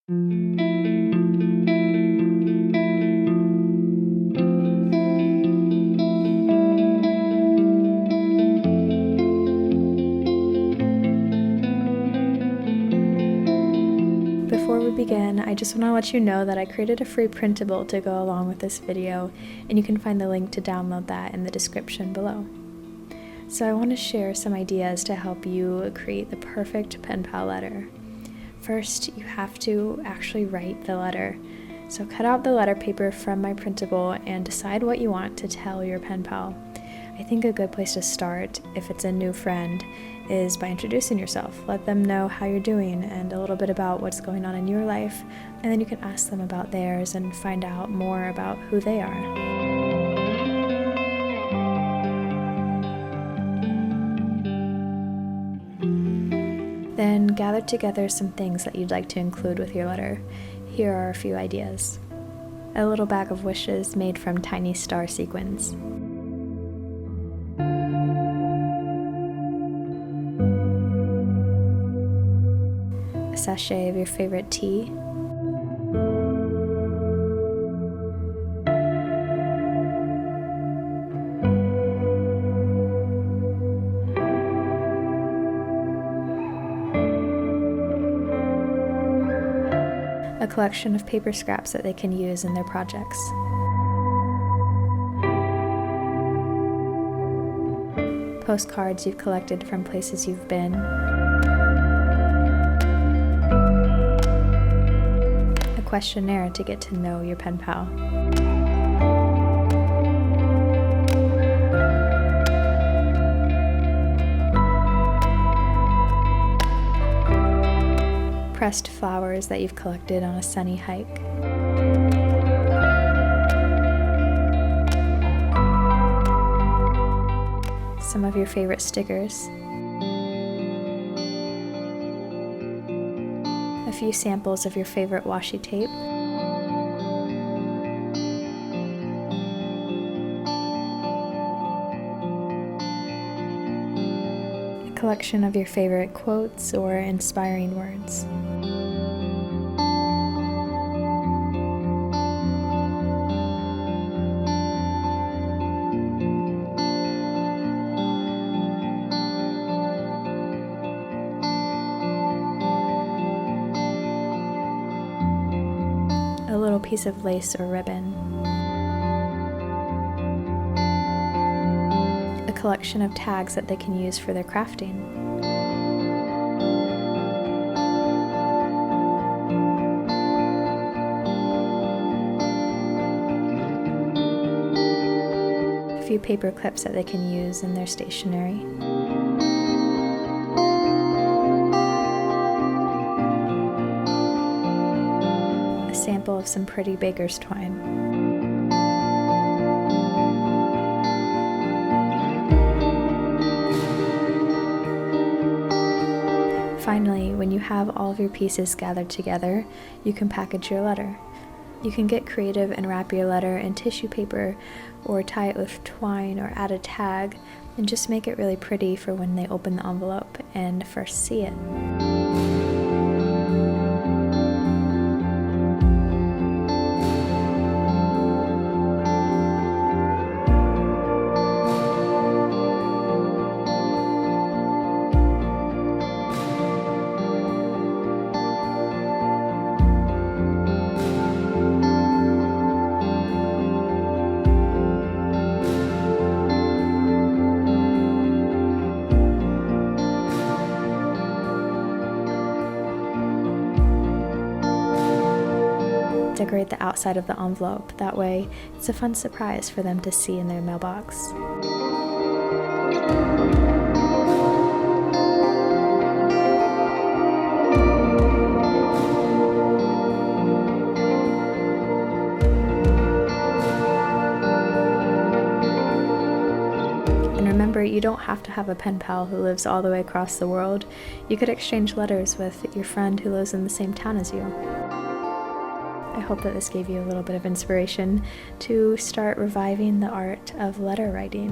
Before we begin, I just want to let you know that I created a free printable to go along with this video, and you can find the link to download that in the description below. So I want to share some ideas to help you create the perfect pen pal letter. First, you have to actually write the letter. So cut out the letter paper from my printable and decide what you want to tell your pen pal. I think a good place to start, if it's a new friend, is by introducing yourself. Let them know how you're doing and a little bit about what's going on in your life, and then you can ask them about theirs and find out more about who they are. Then gather together some things that you'd like to include with your letter. Here are a few ideas. A little bag of wishes made from tiny star sequins. A sachet of your favorite tea. A collection of paper scraps that they can use in their projects. Postcards you've collected from places you've been. A questionnaire to get to know your pen pal. Pressed flowers that you've collected on a sunny hike. Some of your favorite stickers. A few samples of your favorite washi tape. A collection of your favorite quotes or inspiring words. A little piece of lace or ribbon. A collection of tags that they can use for their crafting. A few paper clips that they can use in their stationery. Sample of some pretty baker's twine. Finally, when you have all of your pieces gathered together, you can package your letter. You can get creative and wrap your letter in tissue paper or tie it with twine or add a tag and just make it really pretty for when they open the envelope and first see it. Decorate the outside of the envelope. That way, it's a fun surprise for them to see in their mailbox. And remember, you don't have to have a pen pal who lives all the way across the world. You could exchange letters with your friend who lives in the same town as you. I hope that this gave you a little bit of inspiration to start reviving the art of letter writing.